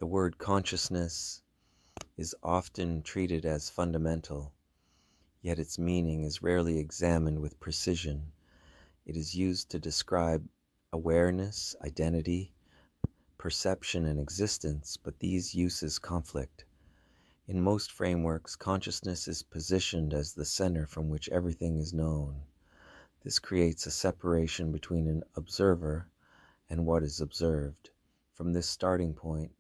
The word consciousness is often treated as fundamental, yet its meaning is rarely examined with precision. It is used to describe awareness, identity, perception, and existence, but these uses conflict. In most frameworks, consciousness is positioned as the center from which everything is known. This creates a separation between an observer and what is observed. From this starting point,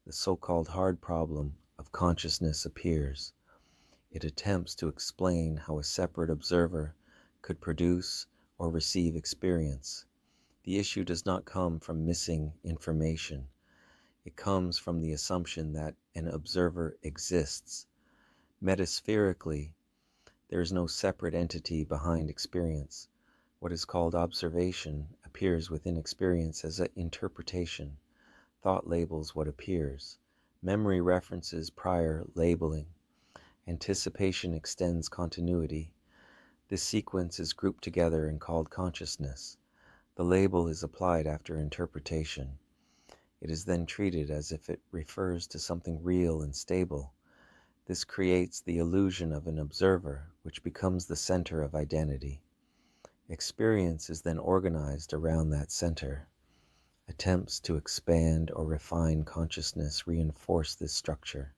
the so-called hard problem of consciousness appears. It attempts to explain how a separate observer could produce or receive experience. The issue does not come from missing information. It comes from the assumption that an observer exists. Metaspherically, there is no separate entity behind experience. What is called observation appears within experience as an interpretation. Thought labels what appears. Memory references prior labeling. Anticipation extends continuity. This sequence is grouped together and called consciousness. The label is applied after interpretation. It is then treated as if it refers to something real and stable. This creates the illusion of an observer, which becomes the center of identity. Experience is then organized around that center. Attempts to expand or refine consciousness reinforce this structure.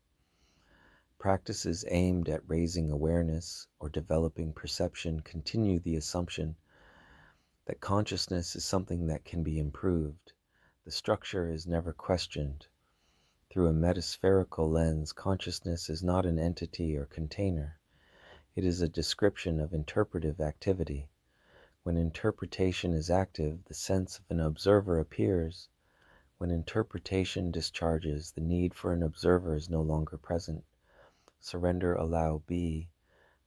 Practices aimed at raising awareness or developing perception continue the assumption that consciousness is something that can be improved. The structure is never questioned. Through a metaspherical lens, consciousness is not an entity or container. It is a description of interpretive activity. When interpretation is active, the sense of an observer appears. When interpretation discharges, the need for an observer is no longer present. Surrender, allow, be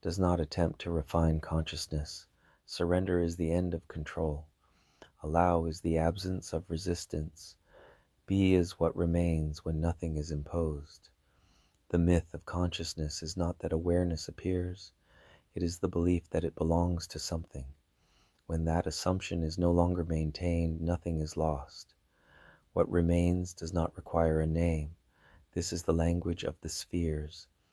does not attempt to refine consciousness. Surrender is the end of control. Allow is the absence of resistance. Be is what remains when nothing is imposed. The myth of consciousness is not that awareness appears. It is the belief that it belongs to something. When that assumption is no longer maintained, nothing is lost. What remains does not require a name. This is the language of the spheres.